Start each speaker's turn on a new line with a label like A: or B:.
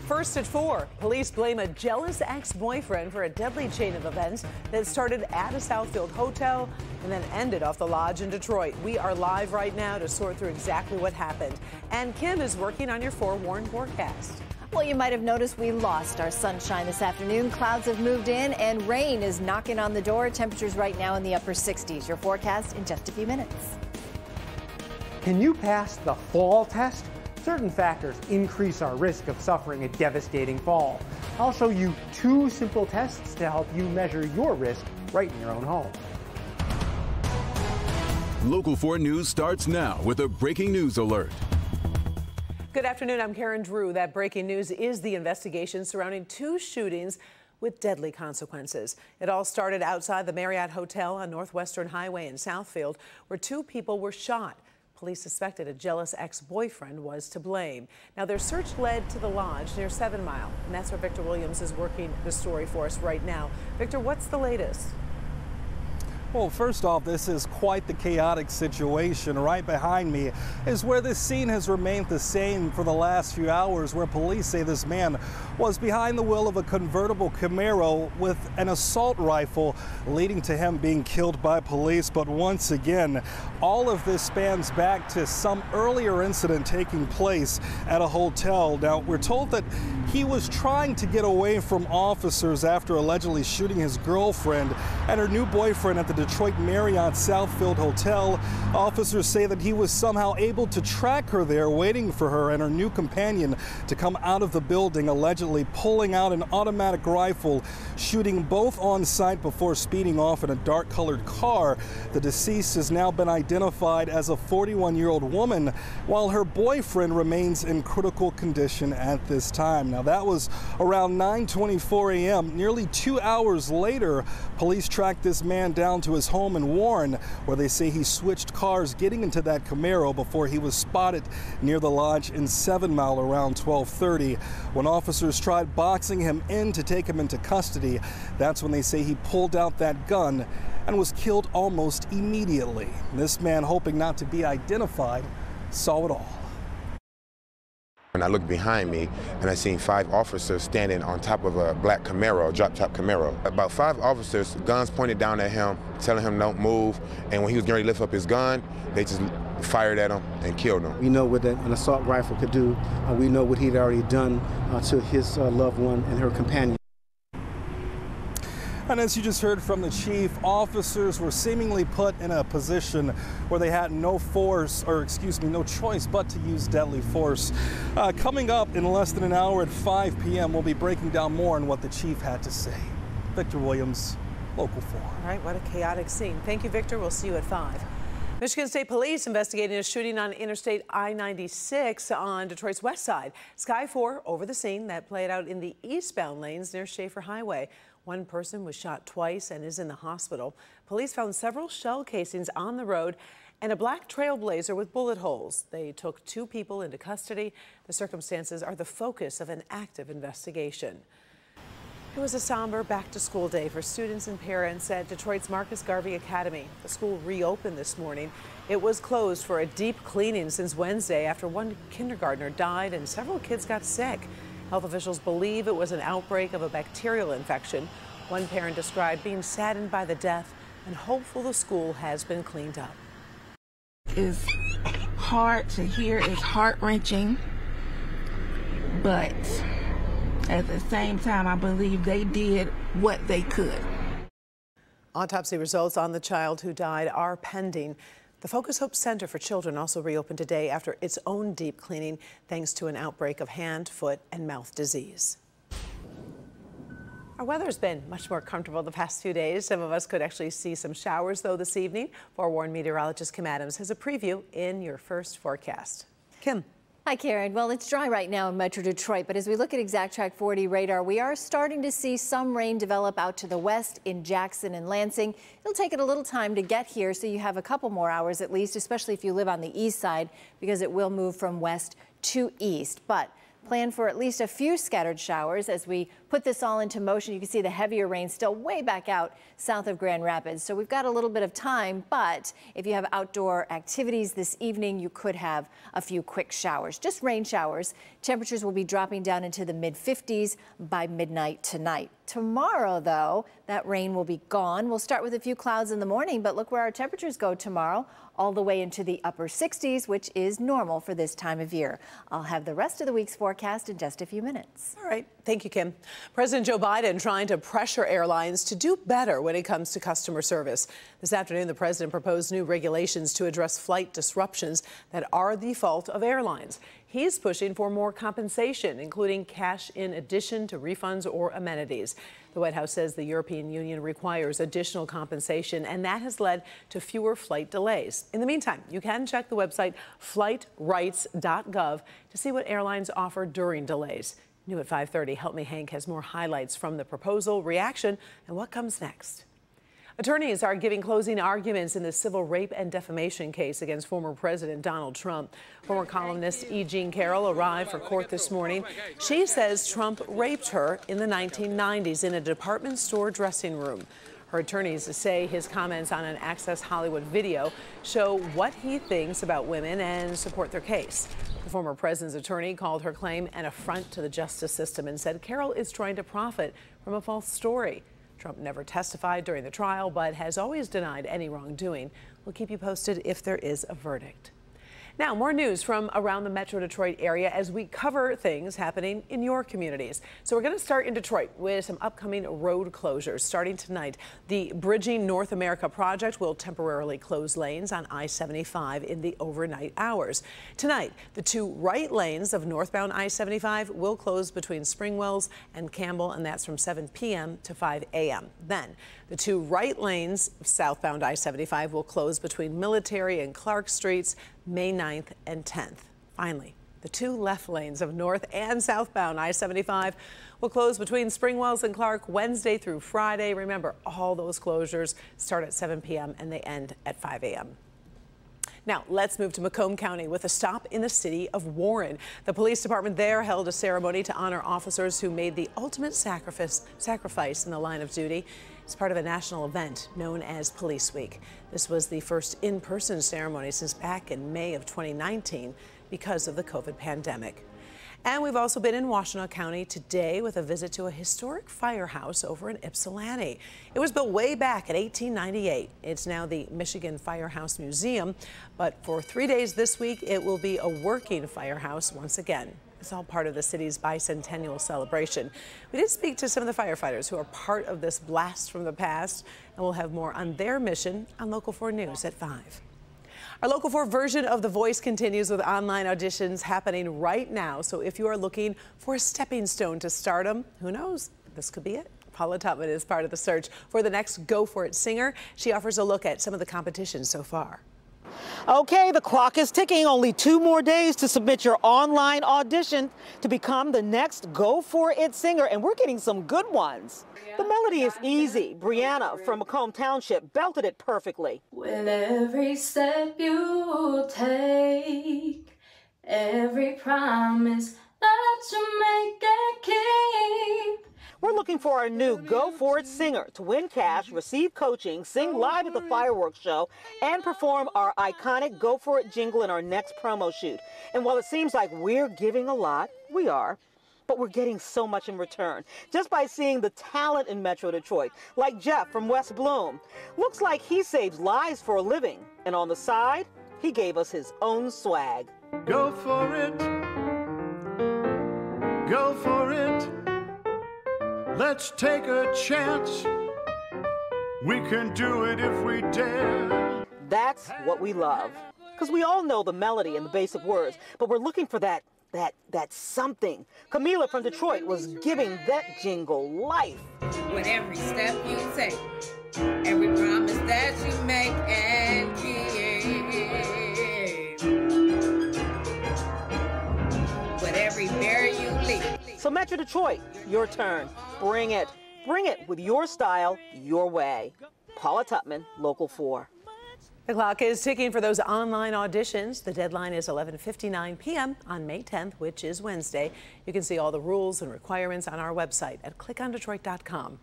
A: First at 4, police blame a jealous ex-boyfriend for a deadly chain of events that started at a Southfield hotel and then ended off the lodge in Detroit. We are live right now to sort through exactly what happened. And Kim is working on your forewarned forecast.
B: Well, you might have noticed we lost our sunshine this afternoon. Clouds have moved in and rain is knocking on the door. Temperatures right now in the upper 60s. Your forecast in just a few minutes.
C: Can you pass the fall test? Certain factors increase our risk of suffering a devastating fall. I'll show you 2 simple tests to help you measure your risk right in your own home.
D: Local 4 News starts now with a breaking news alert.
A: Good afternoon, I'm Karen Drew. That breaking news is the investigation surrounding 2 shootings with deadly consequences. It all started outside the Marriott Hotel on Northwestern Highway in Southfield, where 2 people were shot. Police suspected a jealous ex-boyfriend was to blame. Now, their search led to the lodge near 7 Mile, and that's where Victor Williams is working the story for us right now. Victor, what's the latest?
E: Well, first off, this is quite the chaotic situation. Right behind me is where this scene has remained the same for the last few hours, where police say this man was behind the wheel of a convertible Camaro with an assault rifle, leading to him being killed by police. But once again, all of this spans back to some earlier incident taking place at a hotel. Now, we're told that he was trying to get away from officers after allegedly shooting his girlfriend and her new boyfriend at the Detroit Marriott Southfield Hotel. Officers say that he was somehow able to track her there, waiting for her and her new companion to come out of the building, allegedly pulling out an automatic rifle, shooting both on site before speeding off in a dark-colored car. The deceased has now been identified as a 41-year-old woman, while her boyfriend remains in critical condition at this time. Now, that was around 9:24 a.m. Nearly 2 hours later, police tracked this man down to his home in Warren, where they say he switched cars getting into that Camaro before he was spotted near the lodge in 7 Mile around 12:30. When officers tried boxing him in to take him into custody, that's when they say he pulled out that gun and was killed almost immediately. This man, hoping not to be identified, saw it all.
F: And I looked behind me and I seen 5 officers standing on top of a black Camaro, a drop-top Camaro. About 5 officers, guns pointed down at him, telling him don't move. And when he was getting ready to lift up his gun, they just fired at him and killed him.
G: We know what an assault rifle could do. We know what he'd already done to his loved one and her companion.
E: And as you just heard from the chief, officers were seemingly put in a position where they had no choice but to use deadly force. Coming up in less than an hour at 5 p.m., we'll be breaking down more on what the chief had to say. Victor Williams, Local 4.
A: All right, what a chaotic scene. Thank you, Victor. We'll see you at 5. Michigan State Police investigating a shooting on Interstate I-96 on Detroit's west side. Sky 4 over the scene that played out in the eastbound lanes near Schaefer Highway. One person was shot twice and is in the hospital. Police found several shell casings on the road and a black Trailblazer with bullet holes. They took 2 people into custody. The circumstances are the focus of an active investigation. It was a somber back-to-school day for students and parents at Detroit's Marcus Garvey Academy. The school reopened this morning. It was closed for a deep cleaning since Wednesday after one kindergartner died and several kids got sick. Health officials believe it was an outbreak of a bacterial infection. One parent described being saddened by the death and hopeful the school has been cleaned up.
H: It's hard to hear, it's heart-wrenching, but at the same time, I believe they did what they could.
A: Autopsy results on the child who died are pending. The Focus Hope Center for Children also reopened today after its own deep cleaning, thanks to an outbreak of hand, foot, and mouth disease. Our weather's been much more comfortable the past few days. Some of us could actually see some showers, though, this evening. Forewarned meteorologist Kim Adams has a preview in your first forecast. Kim.
B: Hi, Karen. Well, it's dry right now in Metro Detroit, but as we look at Exact Track 40 radar, we are starting to see some rain develop out to the west in Jackson and Lansing. It'll take it a little time to get here, so you have a couple more hours at least, especially if you live on the east side, because it will move from west to east. But Plan for at least a few scattered showers. As we put this all into motion, you can see the heavier rain still way back out south of Grand Rapids. So we've got a little bit of time, but if you have outdoor activities this evening, you could have a few quick showers, just rain showers. Temperatures will be dropping down into the mid-50s by midnight tonight. Tomorrow, though, that rain will be gone. We'll start with a few clouds in the morning, but look where our temperatures go tomorrow, all the way into the upper 60s, which is normal for this time of year. I'll have the rest of the week's forecast in just a few minutes.
A: All right. Thank you, Kim. President Joe Biden trying to pressure airlines to do better when it comes to customer service. This afternoon, the president proposed new regulations to address flight disruptions that are the fault of airlines. He's pushing for more compensation, including cash in addition to refunds or amenities. The White House says the European Union requires additional compensation, and that has led to fewer flight delays. In the meantime, you can check the website flightrights.gov to see what airlines offer during delays. New at 5:30, Help Me Hank has more highlights from the proposal, reaction, and what comes next. Attorneys are giving closing arguments in the civil rape and defamation case against former President Donald Trump. Former columnist E. Jean Carroll arrived for court this morning. She says Trump raped her in the 1990s in a department store dressing room. Her attorneys say his comments on an Access Hollywood video show what he thinks about women and support their case. The former president's attorney called her claim an affront to the justice system and said Carroll is trying to profit from a false story. Trump never testified during the trial, but has always denied any wrongdoing. We'll keep you posted if there is a verdict. Now, more news from around the Metro Detroit area as we cover things happening in your communities. So we're going to start in Detroit with some upcoming road closures. Starting tonight, the Bridging North America project will temporarily close lanes on I-75 in the overnight hours. Tonight, the two right lanes of northbound I-75 will close between Springwells and Campbell, and that's from 7 p.m. to 5 a.m. Then, the two right lanes of southbound I-75 will close between Military and Clark Streets May 9th and 10th. Finally, the two left lanes of north and southbound I-75 will close between Springwells and Clark Wednesday through Friday. Remember, all those closures start at 7 p.m. and they end at 5 a.m. Now, let's move to Macomb County with a stop in the city of Warren. The police department there held a ceremony to honor officers who made the ultimate sacrifice in the line of duty. It's part of a national event known as Police Week. This was the first in-person ceremony since back in May of 2019 because of the COVID pandemic. And we've also been in Washtenaw County today with a visit to a historic firehouse over in Ypsilanti. It was built way back in 1898. It's now the Michigan Firehouse Museum, but for 3 days this week, it will be a working firehouse once again. It's all part of the city's bicentennial celebration. We did speak to some of the firefighters who are part of this blast from the past, and we'll have more on their mission on Local 4 News at 5. Our Local 4 version of The Voice continues with online auditions happening right now. So if you are looking for a stepping stone to stardom, who knows? This could be it. Paula Tutman is part of the search for the next Go For It singer. She offers a look at some of the competition so far.
I: Okay, the clock is ticking. Only 2 more days to submit your online audition to become the next Go For It singer, and we're getting some good ones. The melody is easy. Brianna from Macomb Township belted it perfectly.
J: With every step you take, every promise that you make and keep.
I: We're looking for our new Go For It singer to win cash, receive coaching, sing live at the fireworks show, and perform our iconic Go For It jingle in our next promo shoot. And while it seems like we're giving a lot, we are, but we're getting so much in return just by seeing the talent in Metro Detroit, like Jeff from West Bloom. Looks like he saves lives for a living, and on the side, he gave us his own swag.
K: Go for it. Go for it. Let's take a chance. We can do it if we dare.
I: That's what we love. Because we all know the melody and the basic words, but we're looking for that something. Camila from Detroit was giving that jingle life.
L: With every step you take, every promise that you make and keep, with every barrier you leap.
I: So Metro Detroit, your turn. Bring it. Bring it with your style, your way. Paula Tutman, Local 4.
A: The clock is ticking for those online auditions. The deadline is 11:59 p.m. on May 10th, which is Wednesday. You can see all the rules and requirements on our website at clickondetroit.com.